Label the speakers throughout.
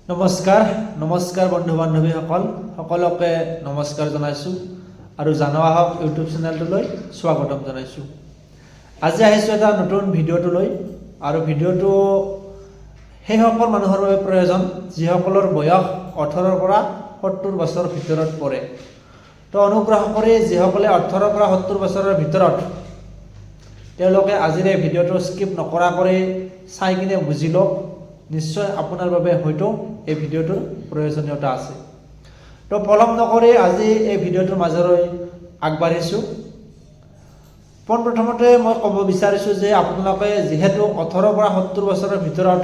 Speaker 1: নমস্কাৰ বন্ধু বান্ধৱীসকল সকলোকে নমস্কাৰ জনাইছোঁ আৰু জনোৱা হওক ইউটিউব চেনেলটোলৈ স্বাগতম জনাইছোঁ। আজি আহিছোঁ এটা নতুন ভিডিঅ'টোলৈ আৰু ভিডিঅ'টো সেইসকল মানুহৰ বাবে প্ৰয়োজন যিসকলৰ বয়স 18 পৰা 70 বছৰৰ ভিতৰত পৰে। তো অনুগ্ৰহ কৰি যিসকলে 18 পৰা 70 বছৰৰ ভিতৰত তেওঁলোকে আজিৰ এই ভিডিঅ'টো স্কিপ নকৰাকৈ চাই কিনে বুজি লওক। নিশ্চয় আপোনাৰ বাবে হয়তো এই ভিডিঅ'টোৰ প্ৰয়োজনীয়তা আছে। তো পলম নকৰি আজি এই ভিডিঅ'টোৰ মাজলৈ আগবাঢ়িছোঁ। পোনপ্ৰথমতে মই ক'ব বিচাৰিছোঁ যে আপোনালোকে যিহেতু 18 পৰা 70 বছৰৰ ভিতৰত,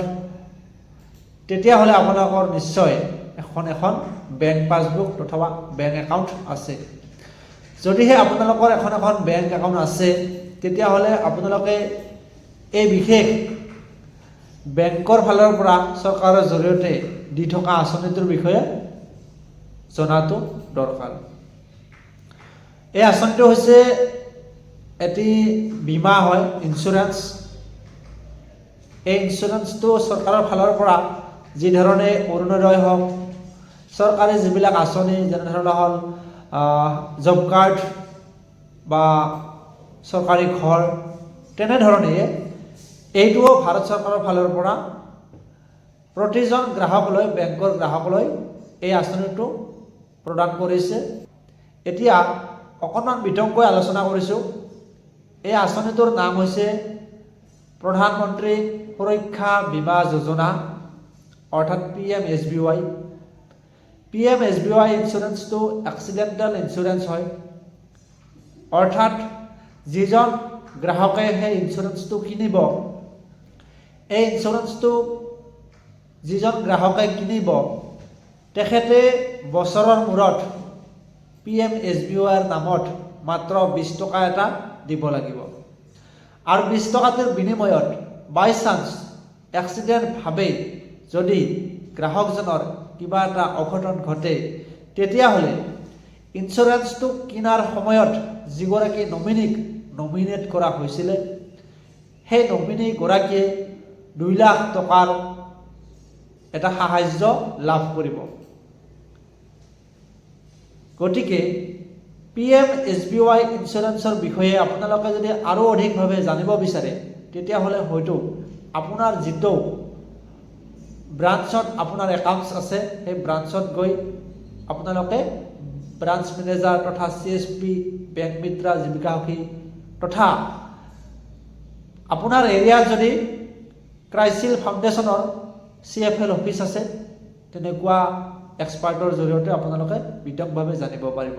Speaker 1: তেতিয়াহ'লে আপোনালোকৰ নিশ্চয় এখন বেংক পাছবুক অথবা বেংক একাউণ্ট আছে। যদিহে আপোনালোকৰ এখন বেংক একাউণ্ট আছে তেতিয়াহ'লে আপোনালোকে এই বিশেষ বেংকৰ ফালৰ পৰা চৰকাৰৰ জৰিয়তে দি থকা আঁচনিটোৰ বিষয়ে জনাটো দৰকাৰ। এই আঁচনিটো হৈছে এটি বীমা হয়, ইঞ্চুৰেঞ্চ। এই ইঞ্চুৰেঞ্চটো চৰকাৰৰ ফালৰ পৰা যি ধৰণে অৰুণোদয় হওক, চৰকাৰী যিবিলাক আঁচনি যেনেধৰণৰ হ'ল জব কাৰ্ড বা চৰকাৰী ঘৰ, তেনেধৰণে এইটোও ভাৰত চৰকাৰৰ ফালৰ পৰা প্ৰতিজন গ্ৰাহকলৈ, বেংকৰ গ্ৰাহকলৈ এই আঁচনিটো প্ৰদান কৰিছে। এতিয়া অকণমান বিতংকৈ আলোচনা কৰিছোঁ। এই আঁচনিটোৰ নাম হৈছে প্ৰধানমন্ত্ৰী সুৰক্ষা বীমা যোজনা, অৰ্থাৎ PMSBY। PMSBY ইঞ্চুৰেঞ্চটো এক্সিডেণ্টেল ইঞ্চুৰেঞ্চ হয়, অৰ্থাৎ যিজন গ্ৰাহকে সেই ইঞ্চুৰেঞ্চটো কিনিব, এই ইঞ্চুৰেঞ্চটো যিজন গ্ৰাহকে কিনিব তেখেতে বছৰৰ মূৰত PMSBYৰ নামত মাত্ৰ 20 টকা এটা দিব লাগিব। আৰু 20 টকাটোৰ বিনিময়ত বাই চান্স এক্সিডেণ্টভাৱে যদি গ্ৰাহকজনৰ কিবা এটা অঘটন ঘটে, তেতিয়াহ'লে ইঞ্চুৰেঞ্চটো কিনাৰ সময়ত যিগৰাকী নমিনীক নমিনেট কৰা হৈছিলে, সেই নমিনীগৰাকীয়ে 2 লাখ টকাৰ এটা সাহায্য লাভ কৰিব। গতিকে PMSBY ইঞ্চুৰেঞ্চৰ বিষয়ে আপোনালোকে যদি আৰু অধিকভাৱে জানিব বিচাৰে, তেতিয়াহ'লে হয়তো আপোনাৰ যিটো ব্ৰাঞ্চত আপোনাৰ একাউণ্টছ আছে, সেই ব্ৰাঞ্চত গৈ আপোনালোকে ব্ৰাঞ্চ মেনেজাৰ তথা CSP, বেংক মিত্ৰা, জীৱিকা সখী তথা আপোনাৰ এৰিয়াত যদি ক্ৰাইচিল ফাউণ্ডেশ্যনৰ CFL অফিচ আছে, তেনেকুৱা এক্সপাৰ্টৰ জৰিয়তে আপোনালোকে বিতংভাৱে জানিব পাৰিব।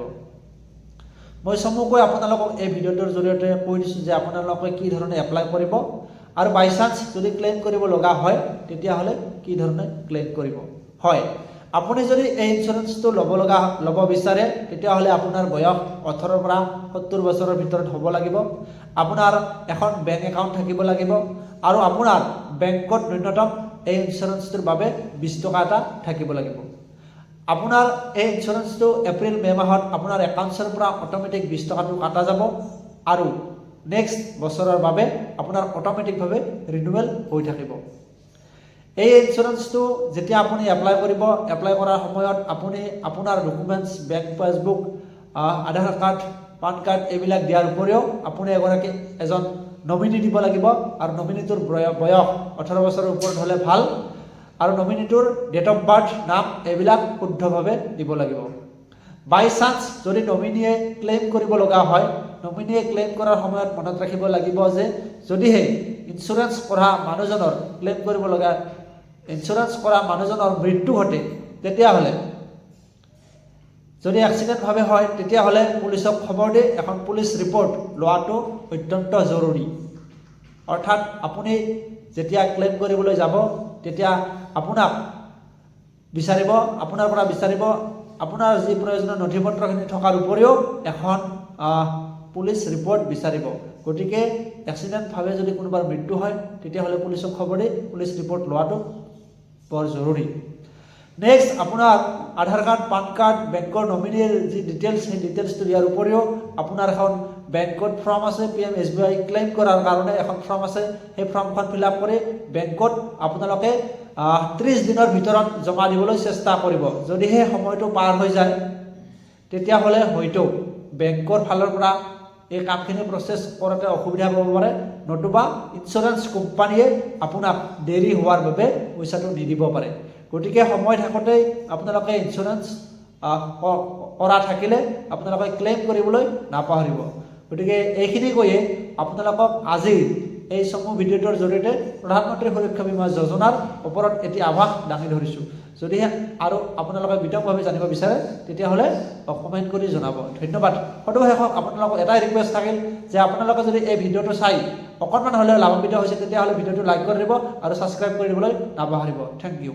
Speaker 1: মই চমুকৈ আপোনালোকক এই ভিডিঅ'টোৰ জৰিয়তে কৈ দিছোঁ যে আপোনালোকে কি ধৰণে এপ্লাই কৰিব আৰু বাই চান্স যদি ক্লেইম কৰিব লগা হয় তেতিয়াহ'লে কি ধৰণে ক্লেইম কৰিব। হয়, আপুনি যদি এই ইঞ্চুৰেঞ্চটো ল'ব বিচাৰে তেতিয়াহ'লে আপোনাৰ বয়স 18 পৰা 70 বছৰৰ ভিতৰত হ'ব লাগিব। আপোনাৰ এখন বেংক একাউণ্ট থাকিব লাগিব আৰু আপোনাৰ বেংকত ন্যূনতম এই ইঞ্চুৰেঞ্চটোৰ বাবে 20 টকা এটা থাকিব লাগিব। আপোনাৰ এই ইঞ্চুৰেঞ্চটো এপ্ৰিল মে মাহত আপোনাৰ একাউণ্টছৰ পৰা অট'মেটিক 20 টকাটো কাটা যাব আৰু নেক্সট বছৰৰ বাবে আপোনাৰ অট'মেটিকভাৱে ৰিনিউৱেল হৈ থাকিব। এই ইঞ্চুৰেঞ্চটো যেতিয়া আপুনি এপ্লাই কৰিব, এপ্লাই কৰাৰ সময়ত আপুনি আপোনাৰ ডকুমেণ্টছ, বেংক পাছবুক, আধাৰ কাৰ্ড, পান কাৰ্ড এইবিলাক দিয়াৰ উপৰিও আপুনি এজন নমিনী দিব লাগিব। আৰু নমিনীটোৰ বয়স 18 বছৰৰ ওপৰত হ'লে ভাল, আৰু নমিনীটোৰ ডেট অফ বাৰ্থ, নাম এইবিলাক শুদ্ধভাৱে দিব লাগিব। বাই চান্স যদি নমিনীয়ে ক্লেইম কৰিব লগা হয়, নমিনীয়ে ক্লেইম কৰাৰ সময়ত মনত ৰাখিব লাগিব যে যদিহে ইঞ্চুৰেঞ্চ কৰা মানুহজনৰ ক্লেইম কৰিব লগা ইঞ্চুৰেঞ্চ কৰা মানুহজনৰ মৃত্যু ঘটে, তেতিয়াহ'লে যদি এক্সিডেণ্টভাৱে হয় তেতিয়াহ'লে পুলিচক খবৰ দি এখন পুলিচ ৰিপৰ্ট লোৱাটো অত্যন্ত জৰুৰী। অৰ্থাৎ আপুনি যেতিয়া ক্লেইম কৰিবলৈ যাব তেতিয়া আপোনাৰ পৰা বিচাৰিব আপোনাৰ যি প্ৰয়োজনীয় নথি পত্ৰখিনি থকাৰ উপৰিও এখন পুলিচ ৰিপৰ্ট বিচাৰিব। গতিকে এক্সিডেণ্টভাৱে যদি কোনোবাৰ মৃত্যু হয় তেতিয়াহ'লে পুলিচক খবৰ দি পুলিচ ৰিপৰ্ট লোৱাটো বৰ জৰুৰী। নেক্সট আপোনাৰ আধাৰ কাৰ্ড, পান কাৰ্ড, বেংকৰ নমিনীৰ যি ডিটেইলছ, সেই ডিটেইলছটো দিয়াৰ উপৰিও আপোনাৰ এখন বেংকত ফৰ্ম আছে PMSBY ক্লেইম কৰাৰ কাৰণে এখন ফৰ্ম আছে সেই ফৰ্মখন ফিল আপ কৰি বেংকত আপোনালোকে 30 দিনৰ ভিতৰত জমা দিবলৈ চেষ্টা কৰিব যদিহে সময়টো পাৰ হৈ যায় তেতিয়াহ'লে হয়তো বেংকৰ ফালৰ পৰা এই কামখিনি প্ৰচেছ কৰোঁতে অসুবিধা হ'ব পাৰে নতুবা ইঞ্চুৰেঞ্চ কোম্পানীয়ে আপোনাক দেৰি হোৱাৰ বাবে পইচাটো নিদিব পাৰে গতিকে সময় থাকোঁতেই আপোনালোকে ইঞ্চুৰেঞ্চ কৰা থাকিলে আপোনালোকে ক্লেইম কৰিবলৈ নাপাহৰিব গতিকে এইখিনি কৈয়ে আপোনালোকক আজি এই সমূহ ভিডিঅ'টোৰ জৰিয়তে প্ৰধানমন্ত্ৰী সুৰক্ষা বীমা যোজনাৰ ওপৰত এটি আভাস দাঙি ধৰিছোঁ যদিহে আৰু আপোনালোকে বিতংভাৱে জানিব বিচাৰে তেতিয়াহ'লে কমেণ্ট কৰি জনাব ধন্যবাদ সদুশেষক আপোনালোকক এটাই ৰিকুৱেষ্ট থাকিল যে আপোনালোকে যদি এই ভিডিঅ'টো চাই অকণমান হ'লেও লাভান্বিত হৈছে তেতিয়াহ'লে ভিডিঅ'টো লাইক কৰি দিব আৰু ছাবস্ক্ৰাইব কৰি দিবলৈ নাপাহৰিব থেংক ইউ